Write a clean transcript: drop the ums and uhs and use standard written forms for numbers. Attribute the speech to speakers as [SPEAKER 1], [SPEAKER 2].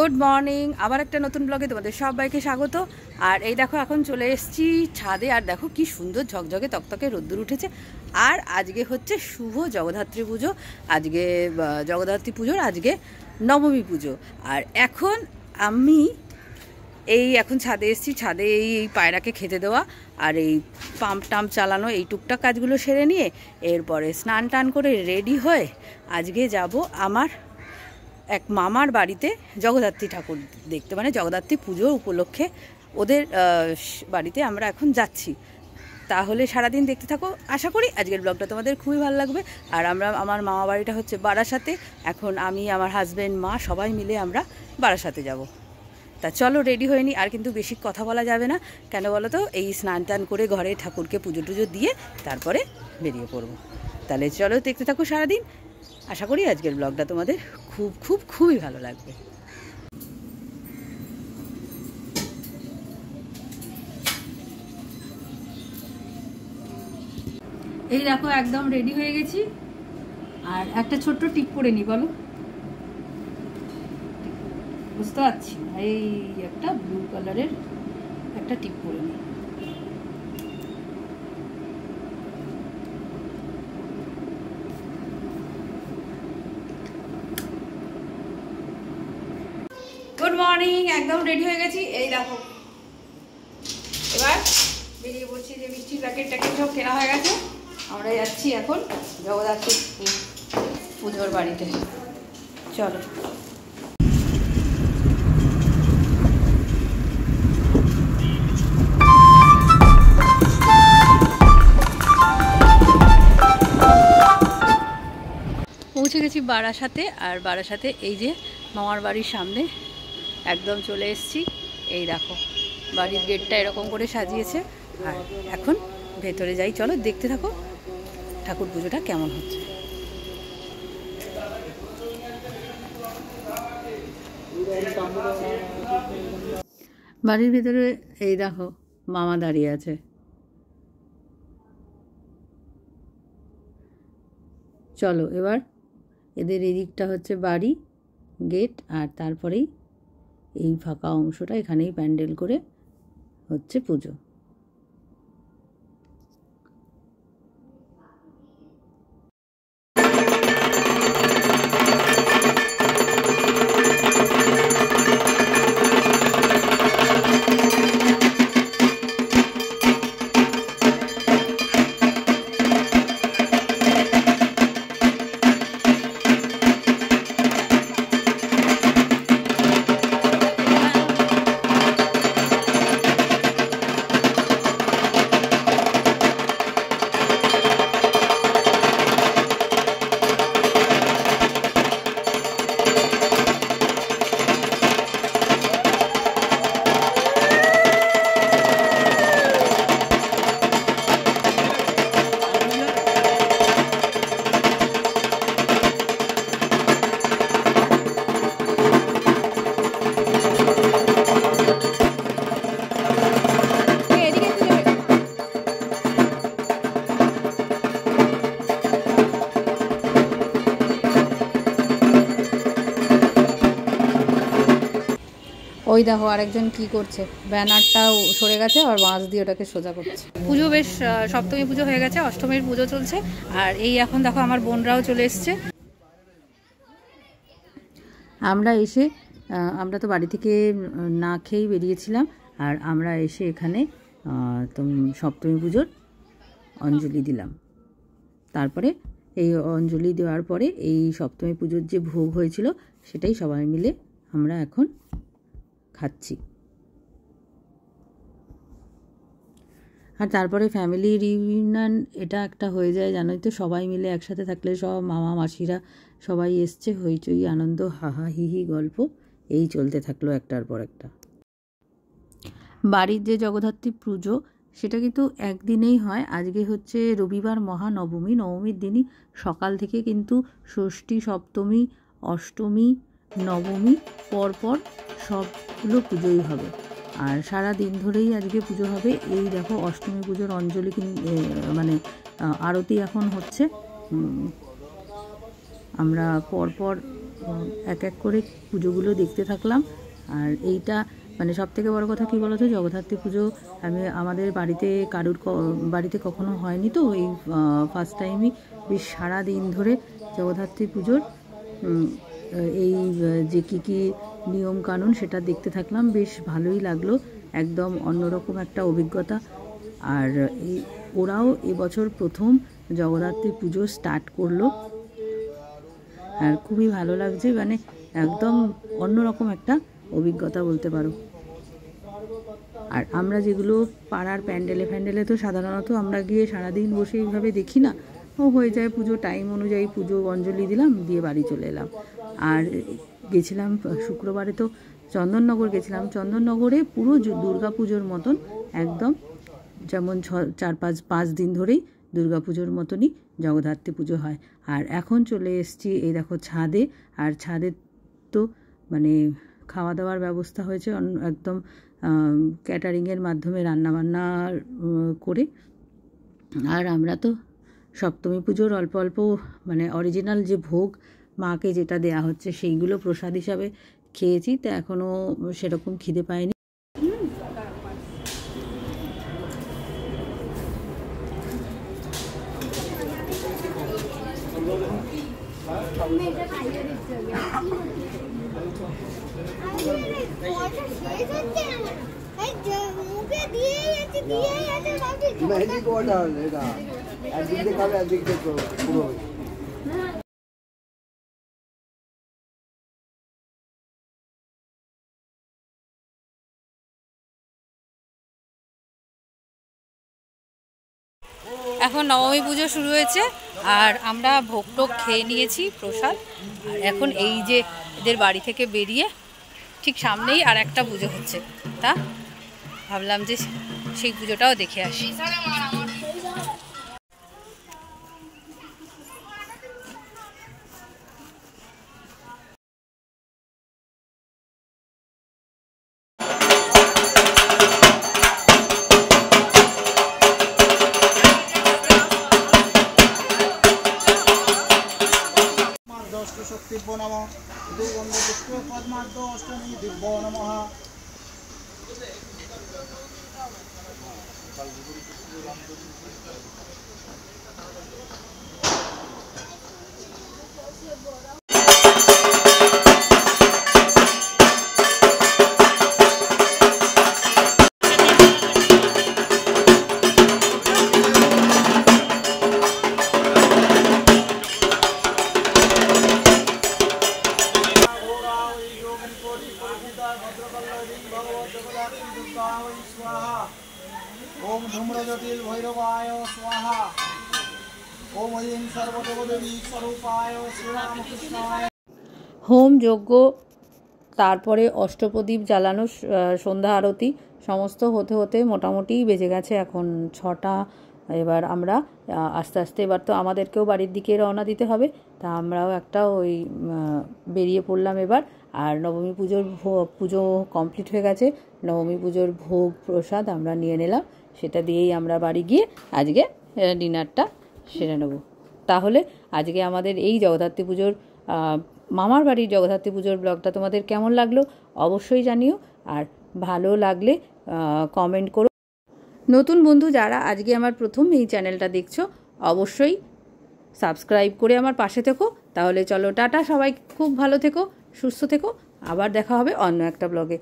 [SPEAKER 1] Good morning, আবার একটা নতুন ব্লগে তোমাদের সবাইকে স্বাগত। আর এই দেখো এখন চলে এসেছি ছাদে, আর দেখো কি সুন্দর ঝকঝকে তকতকে রোদ্দুর উঠেছে। আর আজকে হচ্ছে শুভ জগদ্ধাত্রী পুজো, আজকে জগদ্ধাত্রী পুজোর আজকে নবমী পুজো। আর এখন আমি এখন ছাদে এসেছি, ছাদে এই পায়রাকে খেতে দেওয়া আর এই পাম্প টাম্প চালানো, এই টুকটাক কাজগুলো সেরে নিয়ে এরপরে স্নান টান করে রেডি হয়ে আজকে যাব আমার এক মামার বাড়িতে জগদ্ধাত্রী ঠাকুর দেখতে, মানে জগদ্ধাত্রী পুজো উপলক্ষে ওদের বাড়িতে আমরা এখন যাচ্ছি। তাহলে সারাদিন দেখতে থাকো, আশা করি আজকের ব্লগটা তোমাদের খুবই ভালো লাগবে। আর আমার মামা বাড়িটা হচ্ছে বারাসাতে। এখন আমি, আমার হাজব্যান্ড, মা সবাই মিলে আমরা বারাসাতে যাব। তা চলো রেডি হয়ে নি। আর কিন্তু বেশি কথা বলা যাবে না, কেন বলো তো, এই স্নান টান করে ঘরে ঠাকুরকে পুজো টুজো দিয়ে তারপরে বেরিয়ে পড়বো। তাহলে চলো দেখতে থাকো সারাদিন, আশা করি আজকের ব্লগটা তোমাদের খুবই ভালো লাগবে। এই দেখো একদম রেডি হয়ে গেছি। আর একটা ছোট্ট টিপ করে নি, বলো, বুঝতে পারছি, এই একটা ব্লু কালারের একটা টিপ করে নি। গুড মর্নিং, একদম রেডি হয়ে গেছি। এই দেখো এবার বেরিয়ে পড়ছি, যে মিষ্টির প্যাকেট ট্যাকেট সব কেনা হয়ে গেছে। আমরা যাচ্ছি এখন জগদ্ধাত্রী পুজোর বাড়িতে। চলো। পৌঁছে গেছি বারাসাতে। আর বারাসাতে এই যে মামার বাড়ির সামনে একদম চলে এসেছি। এই দেখো বাড়ির গেটটা এরকম করে সাজিয়েছে। আর এখন ভেতরে যাই, চলো দেখতে থাকো ঠাকুর পুজোটা কেমন হচ্ছে। বাড়ির ভেতরে এই দেখো মামা দাঁড়িয়ে আছে। চলো এবার এদের এদিকটা হচ্ছে বাড়ি গেট, আর তারপরেই এই ফাঁকা অংশটা, এখানেই প্যান্ডেল করে হচ্ছে পুজো। ওই দেখো আরেকজন কি করছে, ব্যানারটাও সরে গেছে আর বাঁশ দিয়ে ওটাকে সোজা করছে। পুজো বেশ, সপ্তমী পুজো হয়ে গেছে, অষ্টমীর পুজো চলছে। আর এই এখন দেখো আমার বোনরাও চলে এসছে। আমরা তো বাড়ি থেকে না খেয়েই বেরিয়েছিলাম। আর আমরা এসে এখানে সপ্তমী পুজোর অঞ্জলি দিলাম। তারপরে এই অঞ্জলি দেওয়ার পরে এই সপ্তমী পুজোর যে ভোগ হয়েছিল সেটাই সবাই মিলে আমরা এখন খাচ্ছি। আর তারপরে ফ্যামিলি রিউনিয়ন এটা একটা হয়ে যায়, জানোই তো, সবাই মিলে একসাথে থাকলে, সব মামা মাসিরা সবাই এসছে, হইচই আনন্দ, হাহা হিহি গল্প এই চলতে থাকলো একটার পর একটা। বাড়ির যে জগদ্ধাত্রী পুজো সেটা কিন্তু একদিনেই হয়। আজকে হচ্ছে রবিবার মহানবমী, নবমীর দিনই সকাল থেকে কিন্তু ষষ্ঠী, সপ্তমী, অষ্টমী, নবমী পরপর সবগুলো পুজোই হবে। আর সারা দিন ধরেই আজকে পুজো হবে। এই দেখো অষ্টমী পুজোর অঞ্জলি মানে আরতি এখন হচ্ছে। আমরা পরপর এক এক করে পুজোগুলো দেখতে থাকলাম। আর এইটা মানে সবথেকে বড় কথা কী বলো তো, জগদ্ধাত্রী পুজো আমাদের বাড়িতে কারুর বাড়িতে কখনো হয়নি, তো এই ফার্স্ট টাইমই বেশ সারা দিন ধরে জগদ্ধাত্রী পুজোর এই যে কী নিয়ম কানুন সেটা দেখতে থাকলাম। বেশ ভালোই লাগলো, একদম অন্যরকম একটা অভিজ্ঞতা। আর ওরাও এবছর প্রথম জগদ্ধাত্রী পুজো স্টার্ট করলো, আর খুবই ভালো লাগছে, মানে একদম অন্যরকম একটা অভিজ্ঞতা বলতে পারো। আর আমরা যেগুলো পাড়ার প্যান্ডেলে তো সাধারণত আমরা গিয়ে সারাদিন বসে এইভাবে দেখি না, ও হয়ে যায় পুজো টাইম অনুযায়ী, পুজো অঞ্জলি দিলাম, দিয়ে বাড়ি চলে এলাম। আর গেছিলাম শুক্রবারে তো চন্দননগর গেছিলাম, চন্দননগরে পুরো দুর্গা পুজোর মতন একদম যেমন 4-5 দিন ধরেই দুর্গা পুজোর মতনই জগদ্ধাত্রী পুজো হয়। আর এখন চলে এসেছি এই দেখো ছাদে, আর ছাদে তো মানে খাওয়া দাওয়ার ব্যবস্থা হয়েছে একদম ক্যাটারিংয়ের মাধ্যমে, রান্নাবান্না করে। আর আমরা তো সপ্তমী পুজোর অল্প অল্প মানে অরিজিনাল যে ভোগ মাকে যেটা দেয়া হচ্ছে সেইগুলো প্রসাদ হিসাবে খেয়েছি, তা এখনও সেরকম খিদে পায়নি। এখন নবমী পুজো শুরু হয়েছে, আর আমরা ভোগ টোগ খেয়ে নিয়েছি প্রসাদ। আর এখন এই যে এদের বাড়ি থেকে বেরিয়ে ঠিক সামনেই আর একটা পুজো হচ্ছে, তা ভাবলাম যে সেই পুজোটাও দেখে আসি।
[SPEAKER 2] শক্তিভ্যো নমঃ দুর্গন্ধ পুষ্প পদ্মার্ধ অষ্টমী দিব্য নমঃ। ओम धूम्रज्योतिर् भैरवाय स्वाहा। ओम ऐं सर्वदेवदेवी स्वरूपाय श्रीरामकृष्णाय।
[SPEAKER 1] হোম যজ্ঞ, তারপরে অষ্টপ্রদীপ জ্বালানো, সন্ধ্যা আরতি সমস্ত হতে হতে মোটামুটি বেজে গেছে এখন 6টা। এবার আমরা আস্তে আস্তে এবার তো আমাদেরকেও বাড়ির দিকে রওনা দিতে হবে, তা আমরাও একটা ওই বেরিয়ে পড়লাম এবার। আর নবমী পুজো কমপ্লিট হয়ে গেছে, নবমী পুজোর ভোগ প্রসাদ আমরা নিয়ে নিলাম, সেটা দিয়েই আমরা বাড়ি গিয়ে আজকে ডিনারটা সেরে নেব। তাহলে আজকে আমাদের এই জগদ্ধাত্রী পুজোর মামার বাড়ির জগদ্ধাত্রী পুজোর ব্লগটা তোমাদের কেমন লাগলো অবশ্যই জানিও, আর ভালো লাগলে কমেন্ট করো। নতুন বন্ধু যারা আজকে আমার প্রথম এই চ্যানেলটা দেখছো অবশ্যই সাবস্ক্রাইব করে আমার পাশে থেকো। তাহলে চলো টাটা, সবাই খুব ভালো থেকো, সুস্থ থেকো, আবার দেখা হবে অন্য একটা ব্লগে।